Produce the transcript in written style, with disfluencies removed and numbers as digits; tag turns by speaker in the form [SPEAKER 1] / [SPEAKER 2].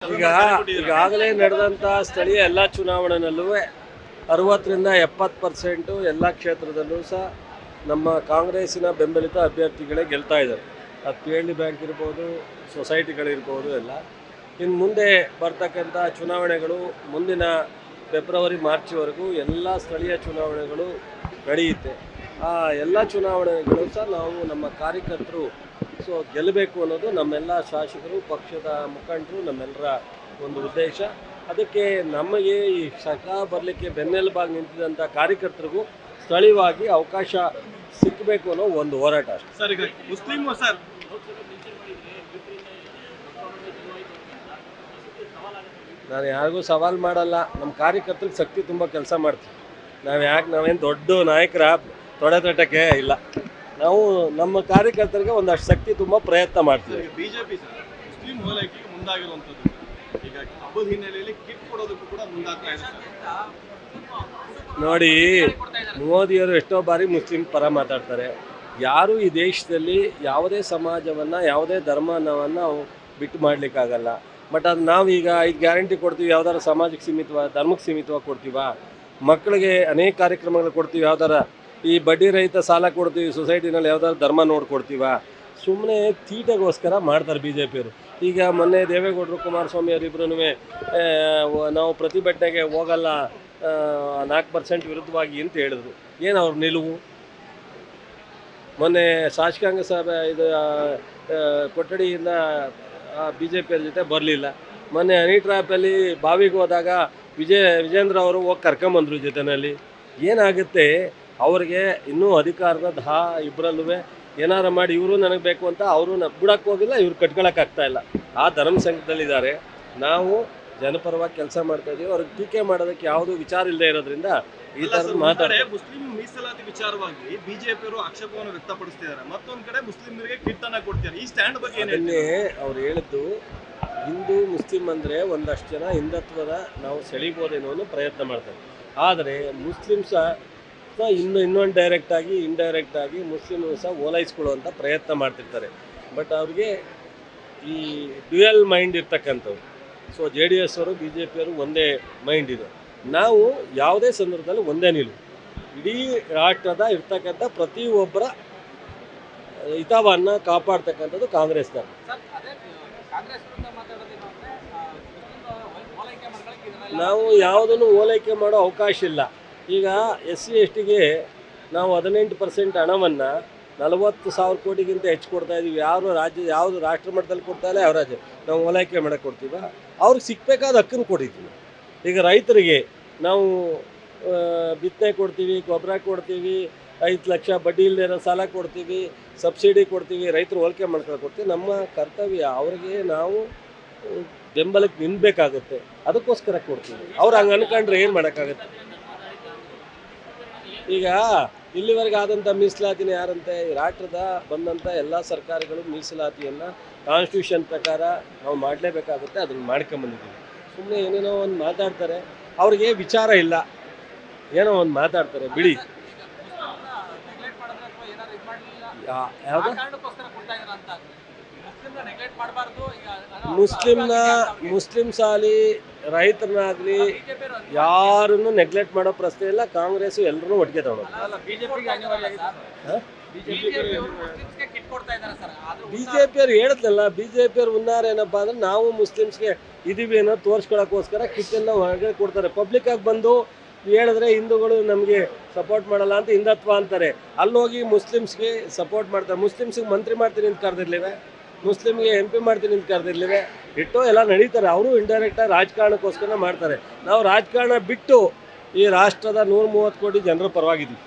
[SPEAKER 1] ಈಗ ಈಗಾಗಲೇ ನಡೆದಂಥ ಸ್ಥಳೀಯ ಎಲ್ಲ ಚುನಾವಣೆಯಲ್ಲೂ 60ರಿಂದ 70% ಎಲ್ಲ ಕ್ಷೇತ್ರದಲ್ಲೂ ಸಹ ನಮ್ಮ ಕಾಂಗ್ರೆಸ್ಸಿನ ಬೆಂಬಲಿತ ಅಭ್ಯರ್ಥಿಗಳೇ ಗೆಲ್ತಾ ಇದ್ದಾರೆ. ಅದು ಪಿ ಎಲ್ ಡಿ ಬ್ಯಾಂಕ್ ಇರ್ಬೋದು, ಸೊಸೈಟಿಗಳಿರ್ಬೋದು ಎಲ್ಲ. ಇನ್ನು ಮುಂದೆ ಬರ್ತಕ್ಕಂಥ ಚುನಾವಣೆಗಳು ಮುಂದಿನ ಫೆಬ್ರವರಿ ಮಾರ್ಚ್ವರೆಗೂ ಎಲ್ಲ ಸ್ಥಳೀಯ ಚುನಾವಣೆಗಳು ನಡೆಯುತ್ತೆ. ಆ ಎಲ್ಲ ಚುನಾವಣೆಗಳು ಸಹ ನಾವು ನಮ್ಮ ಕಾರ್ಯಕರ್ತರು ಗೆಲ್ಲಬೇಕು ಅನ್ನೋದು ನಮ್ಮೆಲ್ಲ ಶಾಸಕರು, ಪಕ್ಷದ ಮುಖಂಡರು, ನಮ್ಮೆಲ್ಲರ ಒಂದು ಉದ್ದೇಶ. ಅದಕ್ಕೆ ನಮಗೆ ಈ ಸರ್ಕಾರ ಬರಲಿಕ್ಕೆ ಬೆನ್ನೆಲುಬಾಗಿ ನಿಂತಿದ್ದಂಥ ಕಾರ್ಯಕರ್ತರಿಗೂ ಸ್ಥಳೀಯವಾಗಿ ಅವಕಾಶ ಸಿಕ್ಕಬೇಕು ಅನ್ನೋ ಒಂದು ಹೋರಾಟ ಅಷ್ಟೇ.
[SPEAKER 2] ಸರ್, ಈಗ ಮುಸ್ಲಿಂ ಸರ್
[SPEAKER 1] ನಾನು ಯಾರಿಗೂ ಸವಾಲು ಮಾಡಲ್ಲ. ನಮ್ಮ ಕಾರ್ಯಕರ್ತರಿಗೆ ಶಕ್ತಿ ತುಂಬ ಕೆಲಸ ಮಾಡ್ತೀವಿ. ನಾವೇನು ದೊಡ್ಡ ನಾಯಕರ ತೊಡೆತಟ್ಟಕ್ಕೆ ಇಲ್ಲ. ನಾವು ನಮ್ಮ ಕಾರ್ಯಕರ್ತರಿಗೆ ಒಂದಷ್ಟು ಶಕ್ತಿ ತುಂಬ ಪ್ರಯತ್ನ ಮಾಡ್ತೀವಿ.
[SPEAKER 2] ಬಿಜೆಪಿ ಮುಸ್ಲಿಂ ಓಲೈಕೆಗೆ ಮುಂದಾಗಿರುವಂಥದ್ದು ಈಗ ಹಬ್ಬದ ಹಿನ್ನೆಲೆಯಲ್ಲಿ ಕಿಟ್ ಕೊಡೋದಕ್ಕೂ ಕೂಡ ಮುಂದಾಗ್ತಾ ಇದೆ.
[SPEAKER 1] ನೋಡಿ, ಮೋದಿಯವರು ಎಷ್ಟೋ ಬಾರಿ ಮುಸ್ಲಿಂ ಪರ ಮಾತಾಡ್ತಾರೆ. ಯಾರು ಈ ದೇಶದಲ್ಲಿ ಯಾವುದೇ ಸಮಾಜವನ್ನು, ಯಾವುದೇ ಧರ್ಮವನ್ನು ಬಿಟ್ಟು ಮಾಡಲಿಕ್ಕಾಗಲ್ಲ. ಬಟ್ ಅದು ನಾವೀಗ 5 ಗ್ಯಾರಂಟಿ ಕೊಡ್ತೀವಿ, ಯಾವ್ದಾರು ಸಮಾಜಕ್ಕೆ ಸೀಮಿತವಾಗಿ, ಧರ್ಮಕ್ಕೆ ಸೀಮಿತವಾಗಿ ಕೊಡ್ತೀವ? ಮಕ್ಕಳಿಗೆ ಅನೇಕ ಕಾರ್ಯಕ್ರಮಗಳು ಕೊಡ್ತೀವಿ, ಯಾವ್ದಾರ ಈ ಬಡ್ಡಿ ರಹಿತ ಸಾಲ ಕೊಡ್ತೀವಿ, ಸೊಸೈಟಿನಲ್ಲಿ ಯಾವ್ದಾದ್ರು ಧರ್ಮ ನೋಡ್ಕೊಡ್ತೀವ? ಸುಮ್ಮನೆ ತೀಟೆಗೋಸ್ಕರ ಮಾಡ್ತಾರೆ ಬಿ ಜೆ ಪಿಯವರು. ಈಗ ಮೊನ್ನೆ ದೇವೇಗೌಡರು, ಕುಮಾರಸ್ವಾಮಿ ಅವರಿಬ್ಬರೂ ನಾವು ಪ್ರತಿಭಟನೆಗೆ ಹೋಗಲ್ಲ 4% ವಿರುದ್ಧವಾಗಿ ಅಂತ ಹೇಳಿದ್ರು. ಏನು ಅವ್ರ ನಿಲುವು? ಮೊನ್ನೆ ಶಾಸಕಾಂಗ ಸಭೆ ಇದು ಕೊಠಡಿಯಿಂದ ಬಿ ಜೆ ಪಿಯವ್ರ ಜೊತೆ ಬರಲಿಲ್ಲ. ಮೊನ್ನೆ ಹನಿ ಟ್ರ್ಯಾಪಲ್ಲಿ ಬಾವಿಗೆ ಹೋದಾಗ ವಿಜೇಂದ್ರ ಅವರು ಹೋಗಿ ಕರ್ಕೊಂಬಂದ್ರು ಜೊತೆಯಲ್ಲಿ. ಏನಾಗುತ್ತೆ ಅವ್ರಿಗೆ ಇನ್ನೂ ಅಧಿಕಾರದ ಇಬ್ಬರಲ್ಲೂ ಏನಾರು ಮಾಡಿ ಇವರು ನನಗೆ ಬೇಕು ಅಂತ ಅವರು ಬಿಡಕ್ಕೆ ಹೋಗಿಲ್ಲ, ಇವ್ರು ಕಟ್ಕೊಳಕ್ಕಾಗ್ತಾಯಿಲ್ಲ. ಆ ಧರ್ಮ ಸಂಘದಲ್ಲಿದ್ದಾರೆ. ನಾವು ಜನಪರವಾಗಿ ಕೆಲಸ ಮಾಡ್ತಾ ಇದೀವಿ. ಅವ್ರಿಗೆ ಟೀಕೆ ಮಾಡೋದಕ್ಕೆ ಯಾವುದೂ ವಿಚಾರ ಇಲ್ಲದೆ ಇರೋದ್ರಿಂದ ಈ ಥರದ್ದು ಮಾತಾಡ್ತಾರೆ.
[SPEAKER 2] ಮುಸ್ಲಿಂ ಮೀಸಲಾತಿ ವಿಚಾರವಾಗಿ ಬಿಜೆಪಿಯವರು ಆಕ್ಷೇಪವನ್ನು ವ್ಯಕ್ತಪಡಿಸ್ತಿದ್ದಾರೆ. ಮತ್ತೊಂದು ಕಡೆ ಮುಸ್ಲಿಮರಿಗೆ ಕಿಟ್ಟನ್ನು ಕೊಡ್ತಾರೆ. ಈ ಸ್ಟ್ಯಾಂಡ್ ಬಗ್ಗೆ
[SPEAKER 1] ಅದನ್ನೇ ಅವ್ರು ಹೇಳಿದ್ದು. ಹಿಂದೂ ಮುಸ್ಲಿಂ ಅಂದರೆ ಒಂದಷ್ಟು ಜನ ಹಿಂದುತ್ವದ ನಾವು ಸೆಳಿಬೋದೇನೋ ಅನ್ನೋ ಪ್ರಯತ್ನ ಮಾಡ್ತಾರೆ. ಆದರೆ ಮುಸ್ಲಿಮ್ಸ ಇನ್ನೊಂದು ಡೈರೆಕ್ಟಾಗಿ ಇಂಡೈರೆಕ್ಟಾಗಿ ಮುಸ್ಲಿಮ್ ಸಹ ಓಲೈಸ್ಕೊಳ್ಳುವಂಥ ಪ್ರಯತ್ನ ಮಾಡ್ತಿರ್ತಾರೆ. ಬಟ್ ಅವ್ರಿಗೆ ಈ ಡ್ಯುಯಲ್ ಮೈಂಡ್ ಇರ್ತಕ್ಕಂಥವ್ರು. ಸೊ JDS ಅವರು, ಬಿ ಜೆ ಪಿಯವರು ಒಂದೇ ಮೈಂಡ್ ಇದೆ. ನಾವು ಯಾವುದೇ ಸಂದರ್ಭದಲ್ಲಿ ಒಂದೇ ನಿಲುವು. ಇಡೀ ರಾಷ್ಟ್ರದ ಇರ್ತಕ್ಕಂಥ ಪ್ರತಿಯೊಬ್ಬರ ಹಿತವನ್ನು ಕಾಪಾಡ್ತಕ್ಕಂಥದ್ದು ಕಾಂಗ್ರೆಸ್ನ. ನಾವು ಯಾವುದನ್ನು ಓಲೈಕೆ ಮಾಡೋ ಅವಕಾಶ ಇಲ್ಲ. ಈಗ SC STಗೆ ನಾವು 18% ಹಣವನ್ನು 40,000 ಕೋಟಿಗಿಂತ ಹೆಚ್ಚು ಕೊಡ್ತಾ ಇದ್ದೀವಿ. ಯಾವುದು ರಾಷ್ಟ್ರ ಮಟ್ಟದಲ್ಲಿ ಕೊಡ್ತಾ ಇಲ್ಲ, ಯಾವ ರಾಜ್ಯ ನಾವು ಓಲೈಕೆ ಮಾಡೋಕ್ಕೆ ಕೊಡ್ತೀವ? ಅವ್ರಿಗೆ ಸಿಕ್ಕಬೇಕಾದ ಹಕ್ಕನ್ನು ಕೊಟ್ಟಿದ್ದೀವಿ. ಈಗ ರೈತರಿಗೆ ನಾವು ಬಿತ್ತನೆ ಕೊಡ್ತೀವಿ, ಗೊಬ್ಬರ ಕೊಡ್ತೀವಿ, 5 ಲಕ್ಷ ಬಡ್ಡಿ ಇಲ್ಲದೆ ಇರೋ ಸಾಲ ಕೊಡ್ತೀವಿ, ಸಬ್ಸಿಡಿ ಕೊಡ್ತೀವಿ, ರೈತರು ಹೋಲಿಕೆ ಮಾಡ್ಕೊಂಡು ಕೊಡ್ತೀವಿ. ನಮ್ಮ ಕರ್ತವ್ಯ ಅವ್ರಿಗೆ ನಾವು ಬೆಂಬಲಕ್ಕೆ ನಿಲ್ಲಬೇಕಾಗುತ್ತೆ. ಅದಕ್ಕೋಸ್ಕರ ಕೊಡ್ತೀವಿ. ಅವ್ರು ಹಂಗೆ ಅನ್ಕೊಂಡ್ರೆ ಏನು ಮಾಡೋಕ್ಕಾಗತ್ತೆ? ಈಗ ಇಲ್ಲಿವರೆಗೆ ಆದಂಥ ಮೀಸಲಾತಿನ ಯಾರಂತೆ? ಈ ರಾಷ್ಟ್ರದ ಬಂದಂಥ ಎಲ್ಲ ಸರ್ಕಾರಗಳು ಮೀಸಲಾತಿಯನ್ನು ಕಾನ್ಸ್ಟಿಟ್ಯೂಷನ್ ಪ್ರಕಾರ ನಾವು ಮಾಡಲೇಬೇಕಾಗುತ್ತೆ. ಅದನ್ನು ಮಾಡ್ಕೊಂಬಂದಿದ್ದೀವಿ. ಸುಮ್ಮನೆ ಏನೇನೋ ಒಂದು ಮಾತಾಡ್ತಾರೆ. ಅವ್ರಿಗೆ ವಿಚಾರ ಇಲ್ಲ, ಏನೋ ಒಂದು ಮಾತಾಡ್ತಾರೆ, ಬಿಡಿ. ಯಾವುದು ಮುಸ್ಲಿಮ್ಸ್ ಆಗಲಿ ರೈತರನ್ನಾಗಲಿ ಯಾರನ್ನು ನೆಗ್ಲೆಕ್ಟ್ ಮಾಡೋ ಪ್ರಶ್ನೆ ಇಲ್ಲ. ಕಾಂಗ್ರೆಸ್ಸು ಎಲ್ಲರೂ ಒಟ್ಟಿಗೆ ತಗೊಳ್ಳೋದು. BJPಯವ್ರು ಹೇಳಿದ್ನಲ್ಲ, BJPಯವ್ರು ಉನ್ನಾರ ಏನಪ್ಪ ಅಂದರೆ ನಾವು ಮುಸ್ಲಿಮ್ಸ್ಗೆ ಇದೀವಿ ಅನ್ನೋ ತೋರಿಸ್ಕೊಳ್ಳೋಕ್ಕೋಸ್ಕರ ಕಿಟ್ಟನ್ನು ಹೊರಗಡೆ ಕೊಡ್ತಾರೆ. ಪಬ್ಲಿಕ್ಕಾಗಿ ಬಂದು ಹೇಳಿದ್ರೆ ಹಿಂದೂಗಳು ನಮಗೆ ಸಪೋರ್ಟ್ ಮಾಡಲ್ಲ ಅಂತ ಹಿಂದುತ್ವ ಅಂತಾರೆ. ಅಲ್ಲೋಗಿ ಮುಸ್ಲಿಮ್ಸ್ಗೆ ಸಪೋರ್ಟ್ ಮಾಡ್ತಾರೆ. ಮುಸ್ಲಿಮ್ಸ್ಗೆ ಮಂತ್ರಿ ಮಾಡ್ತೀನಿ ಅಂತ ಕರೆದಿರ್ಲಿವೆ, ಮುಸ್ಲಿಮ್ಗೆ MP ಮಾಡ್ತೀನಿ ಅಂತ ಕರೆದಿರ್ಲಿವೆ. ಇಟ್ಟು ಎಲ್ಲ ನಡೀತಾರೆ. ಅವರು ಇಂಡೈರೆಕ್ಟಾಗಿ ರಾಜಕಾರಣಕ್ಕೋಸ್ಕರ ಮಾಡ್ತಾರೆ. ನಾವು ರಾಜಕಾರಣ ಬಿಟ್ಟು ಈ ರಾಷ್ಟ್ರದ 130 ಕೋಟಿ ಜನರ ಪರವಾಗಿದ್ದೀವಿ.